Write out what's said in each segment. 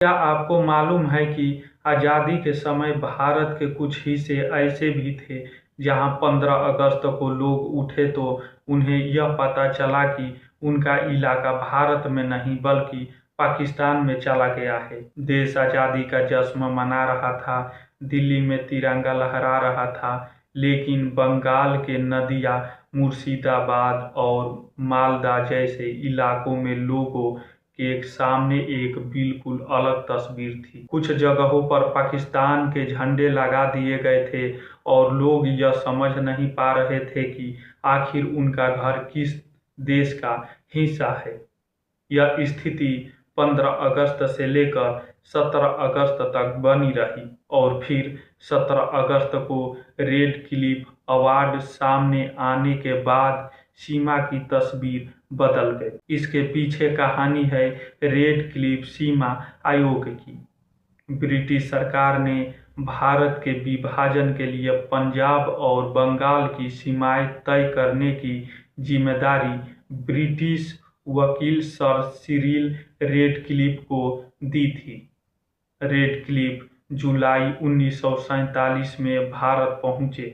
क्या आपको मालूम है कि आज़ादी के समय भारत के कुछ हिस्से ऐसे भी थे जहां 15 अगस्त को लोग उठे तो उन्हें यह पता चला कि उनका इलाका भारत में नहीं बल्कि पाकिस्तान में चला गया है। देश आज़ादी का जश्न मना रहा था, दिल्ली में तिरंगा लहरा रहा था, लेकिन बंगाल के नदिया, मुर्शिदाबाद और मालदा जैसे इलाकों में लोगों के सामने एक बिल्कुल अलग तस्वीर थी। कुछ जगहों पर पाकिस्तान के झंडे लगा दिए गए थे और लोग यह समझ नहीं पा रहे थे कि आखिर उनका घर किस देश का हिस्सा है। यह स्थिति 15 अगस्त से लेकर 17 अगस्त तक बनी रही और फिर 17 अगस्त को रेड क्लिफ अवार्ड सामने आने के बाद सीमा की तस्वीर बदल गई। इसके पीछे कहानी है रेड क्लिफ सीमा आयोग की। ब्रिटिश सरकार ने भारत के विभाजन के लिए पंजाब और बंगाल की सीमाएं तय करने की जिम्मेदारी ब्रिटिश वकील सर सिरिल रेडक्लिफ को दी थी। रेडक्लिफ जुलाई 1947 में भारत पहुंचे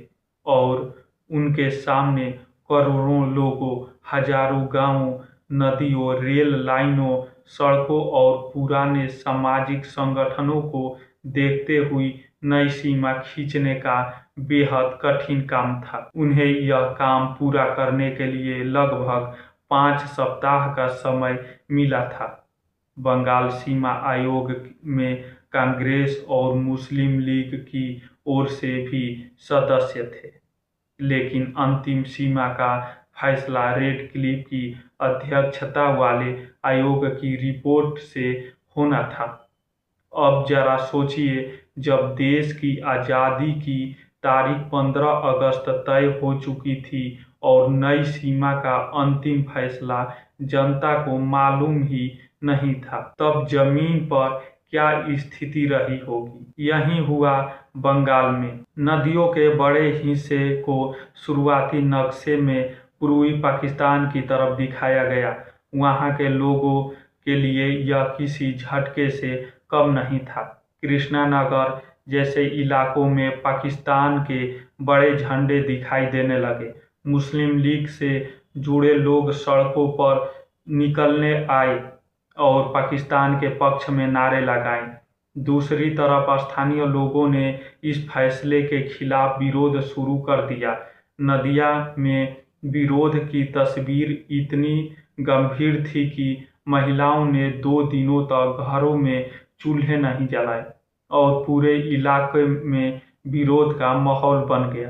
और उनके सामने करोड़ों लोगों, हजारों गांवों, नदियों, रेल लाइनों, सड़कों और पुराने सामाजिक संगठनों को देखते हुए नई सीमा खींचने का बेहद कठिन काम था। उन्हें यह काम पूरा करने के लिए लगभग 5 सप्ताह का समय मिला था। बंगाल सीमा आयोग में कांग्रेस और मुस्लिम लीग की ओर से भी सदस्य थे, लेकिन अंतिम सीमा का फैसला रेडक्लिफ की अध्यक्षता वाले आयोग की रिपोर्ट से होना था। अब जरा सोचिए, जब देश की आज़ादी की तारीख 15 अगस्त तय हो चुकी थी और नई सीमा का अंतिम फैसला जनता को मालूम ही नहीं था, तब जमीन पर क्या स्थिति रही होगी। यही हुआ बंगाल में। नदियों के बड़े हिस्से को शुरुआती नक्शे में पूर्वी पाकिस्तान की तरफ दिखाया गया। वहां के लोगों के लिए यह किसी झटके से कम नहीं था। कृष्णानगर जैसे इलाकों में पाकिस्तान के बड़े झंडे दिखाई देने लगे। मुस्लिम लीग से जुड़े लोग सड़कों पर निकलने आए और पाकिस्तान के पक्ष में नारे लगाए। दूसरी तरफ स्थानीय लोगों ने इस फैसले के खिलाफ विरोध शुरू कर दिया। नदिया में विरोध की तस्वीर इतनी गंभीर थी कि महिलाओं ने 2 दिनों तक घरों में चूल्हे नहीं जलाए और पूरे इलाके में विरोध का माहौल बन गया।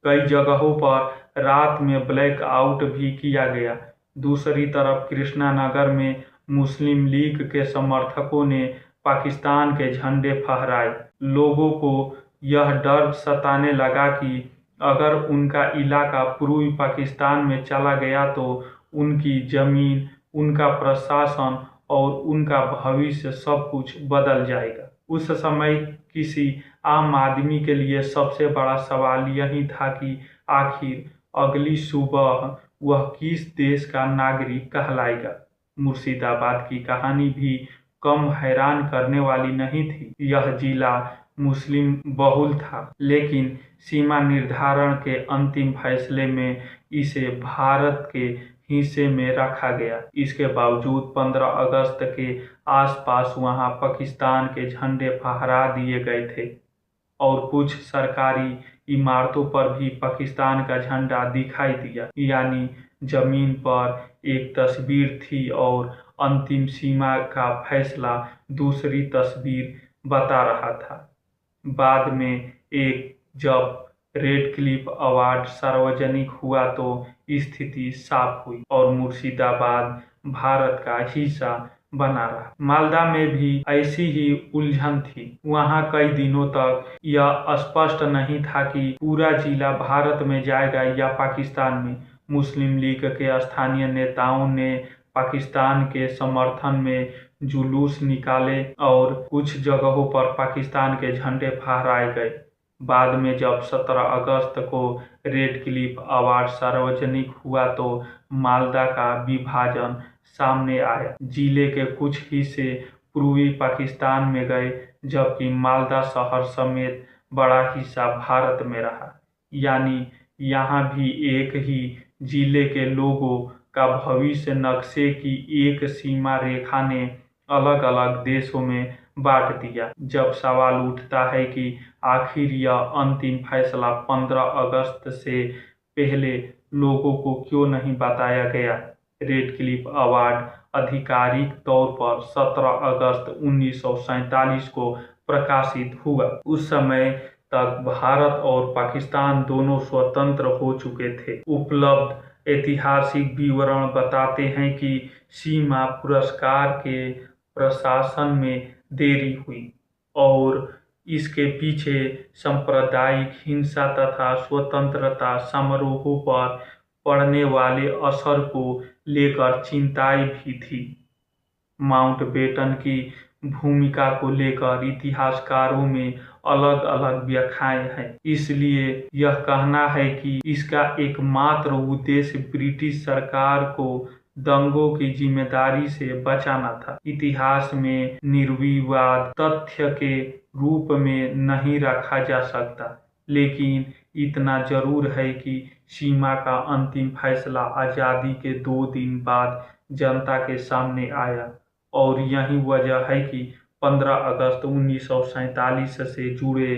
कई जगहों पर रात में ब्लैक आउट भी किया गया। दूसरी तरफ कृष्णानगर में मुस्लिम लीग के समर्थकों ने पाकिस्तान के झंडे फहराए। लोगों को यह डर सताने लगा कि अगर उनका इलाका पूर्वी पाकिस्तान में चला गया तो उनकी जमीन, उनका प्रशासन और उनका भविष्य सब कुछ बदल जाएगा। उस समय किसी आम आदमी के लिए सबसे बड़ा सवाल यही था कि आखिर अगली सुबह वह किस देश का नागरिक कहलाएगा। मुर्शिदाबाद की कहानी भी कम हैरान करने वाली नहीं थी। यह जिला मुस्लिम बहुल था, लेकिन सीमा निर्धारण के अंतिम फैसले में इसे भारत के हिस्से में रखा गया। इसके बावजूद 15 अगस्त के आसपास वहां पाकिस्तान के झंडे फहरा दिए गए थे और कुछ सरकारी इमारतों पर भी पाकिस्तान का झंडा दिखाई दिया। यानी जमीन पर एक तस्वीर थी और अंतिम सीमा का फैसला दूसरी तस्वीर बता रहा था। बाद में जब रेडक्लिफ अवार्ड सार्वजनिक हुआ तो स्थिति साफ हुई और मुर्शिदाबाद भारत का हिस्सा बना रहा। मालदा में भी ऐसी ही उलझन थी। वहां कई दिनों तक यह स्पष्ट नहीं था कि पूरा जिला भारत में जाएगा या पाकिस्तान में। मुस्लिम लीग के स्थानीय नेताओं ने पाकिस्तान के समर्थन में जुलूस निकाले और कुछ जगहों पर पाकिस्तान के झंडे फहराए गए। बाद में जब 17 अगस्त को रेडक्लिफ अवार्ड सार्वजनिक हुआ तो मालदा का विभाजन सामने आया। जिले के कुछ हिस्से पूर्वी पाकिस्तान में गए, जबकि मालदा शहर समेत बड़ा हिस्सा भारत में रहा। यानी यहाँ भी एक ही जिले के लोगों का भविष्य नक्शे की एक सीमा रेखा ने अलग अलग देशों में बांट दिया। जब सवाल उठता है कि आखिर यह अंतिम फैसला 15 अगस्त से पहले लोगों को क्यों नहीं बताया गया। रेड क्लिफ अवार्ड आधिकारिक तौर पर 17 अगस्त 1947 को प्रकाशित हुआ। उस समय तक भारत और पाकिस्तान दोनों स्वतंत्र हो चुके थे। उपलब्ध ऐतिहासिक विवरण बताते हैं कि सीमा पुरस्कार के प्रशासन में देरी हुई और इसके पीछे सांप्रदायिक हिंसा तथा स्वतंत्रता समारोहों पर पड़ने वाले असर को लेकर चिंताएं भी थी। माउंटबेटन की भूमिका को लेकर इतिहासकारों में अलग अलग व्याख्याएं हैं। इसलिए यह कहना है कि इसका एकमात्र उद्देश्य ब्रिटिश सरकार को दंगों की जिम्मेदारी से बचाना था। इतिहास में निर्विवाद तथ्य के रूप में नहीं रखा जा सकता, लेकिन इतना जरूर है कि सीमा का अंतिम फैसला आज़ादी के 2 दिन बाद जनता के सामने आया और यही वजह है कि 15 अगस्त 1947 से जुड़े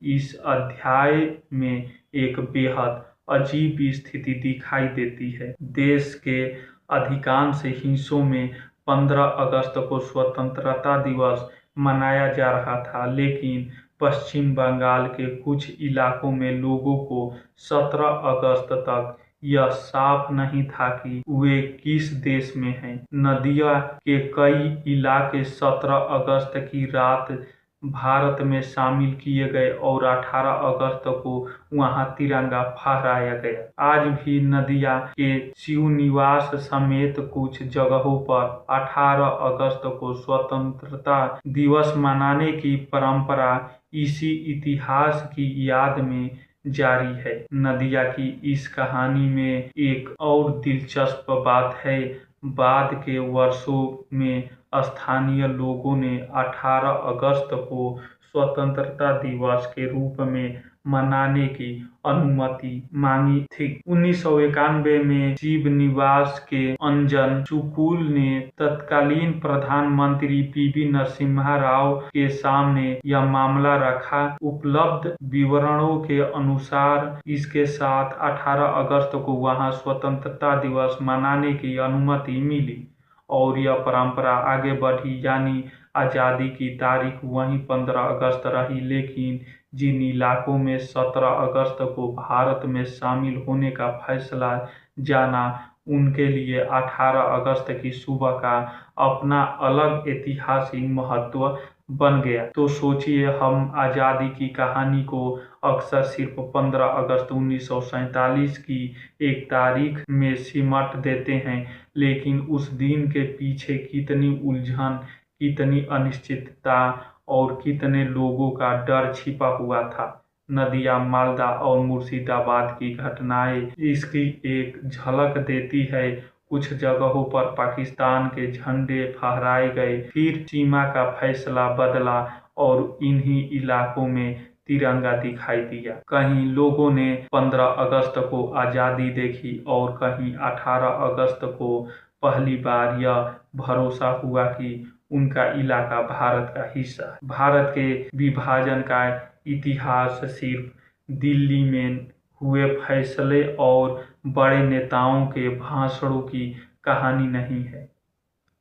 इस अध्याय में एक बेहद अजीब स्थिति दिखाई देती है। देश के अधिकांश हिस्सों में 15 अगस्त को स्वतंत्रता दिवस मनाया जा रहा था, लेकिन पश्चिम बंगाल के कुछ इलाकों में लोगों को 17 अगस्त तक यह साफ नहीं था कि वे किस देश में हैं। नदिया के कई इलाके 17 अगस्त की रात भारत में शामिल किए गए और 18 अगस्त को वहां तिरंगा फहराया गया। आज भी नदिया के शिवनिवास समेत कुछ जगहों पर 18 अगस्त को स्वतंत्रता दिवस मनाने की परंपरा इसी इतिहास की याद में जारी है। नदिया की इस कहानी में एक और दिलचस्प बात है। बाद के वर्षों में स्थानीय लोगों ने 18 अगस्त को स्वतंत्रता दिवस के रूप में मनाने की अनुमति मांगी थी। 1991 में शिवनिवास के अंजन चुकुल ने तत्कालीन प्रधानमंत्री पीवी नरसिम्हा राव के सामने यह मामला रखा। उपलब्ध विवरणों के अनुसार इसके साथ 18 अगस्त को वहां स्वतंत्रता दिवस मनाने की अनुमति मिली और यह परंपरा आगे बढ़ी। यानी आज़ादी की तारीख वहीं 15 अगस्त रही, लेकिन जिन इलाकों में 17 अगस्त को भारत में शामिल होने का फैसला जाना, उनके लिए 18 अगस्त की सुबह का अपना अलग ऐतिहासिक महत्व बन गया। तो सोचिए, हम आज़ादी की कहानी को अक्सर सिर्फ 15 अगस्त 1947 की एक तारीख में सिमट देते हैं, लेकिन उस दिन के पीछे कितनी उलझन, कितनी अनिश्चितता और कितने लोगों का डर छिपा हुआ था। नदिया, मालदा और मुर्शिदाबाद की घटनाएं इसकी एक झलक देती है। कुछ जगहों पर पाकिस्तान के झंडे फहराए गए, फिर सीमा का फैसला बदला और इन्हीं इलाकों में तिरंगा दिखाई दिया। कहीं लोगों ने 15 अगस्त को आज़ादी देखी और कहीं 18 अगस्त को पहली बार यह भरोसा हुआ कि उनका इलाका भारत का हिस्सा है। भारत के विभाजन का इतिहास सिर्फ दिल्ली में हुए फैसले और बड़े नेताओं के भाषणों की कहानी नहीं है।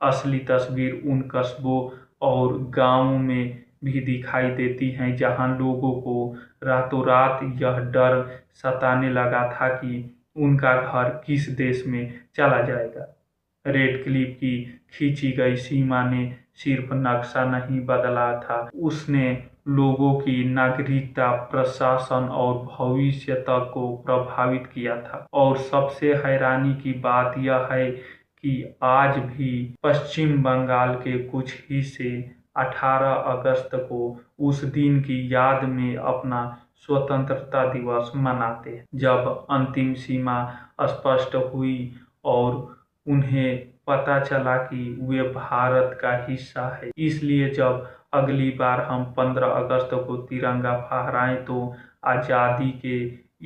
असली तस्वीर उन कस्बों और गांवों में भी दिखाई देती है जहां लोगों को रातों रात यह डर सताने लगा था कि उनका घर किस देश में चला जाएगा। रेड क्लिफ की खींची गई सीमा ने सिर्फ नक्शा नहीं बदला था, उसने लोगों की नागरिकता, प्रशासन और भविष्य तक को प्रभावित किया था। और सबसे हैरानी की बात यह है कि आज भी पश्चिम बंगाल के कुछ हिस्से 18 अगस्त को उस दिन की याद में अपना स्वतंत्रता दिवस मनाते हैं। जब अंतिम सीमा स्पष्ट हुई और उन्हें पता चला कि वे भारत का हिस्सा है। इसलिए जब अगली बार हम 15 अगस्त को तिरंगा फहराएं तो आज़ादी के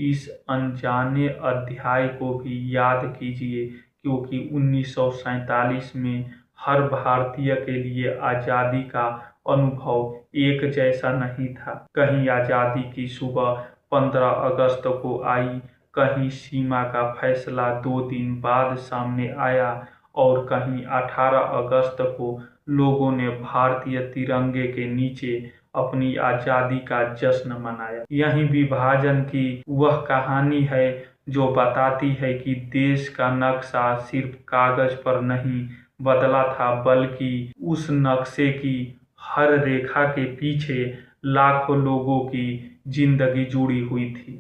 इस अनजाने अध्याय को भी याद कीजिए, क्योंकि 1947 में हर भारतीय के लिए आज़ादी का अनुभव एक जैसा नहीं था। कहीं आज़ादी की सुबह 15 अगस्त को आई, कहीं सीमा का फैसला 2 दिन बाद सामने आया और कहीं 18 अगस्त को लोगों ने भारतीय तिरंगे के नीचे अपनी आज़ादी का जश्न मनाया। यही विभाजन की वह कहानी है जो बताती है कि देश का नक्शा सिर्फ कागज पर नहीं बदला था, बल्कि उस नक्शे की हर रेखा के पीछे लाखों लोगों की जिंदगी जुड़ी हुई थी।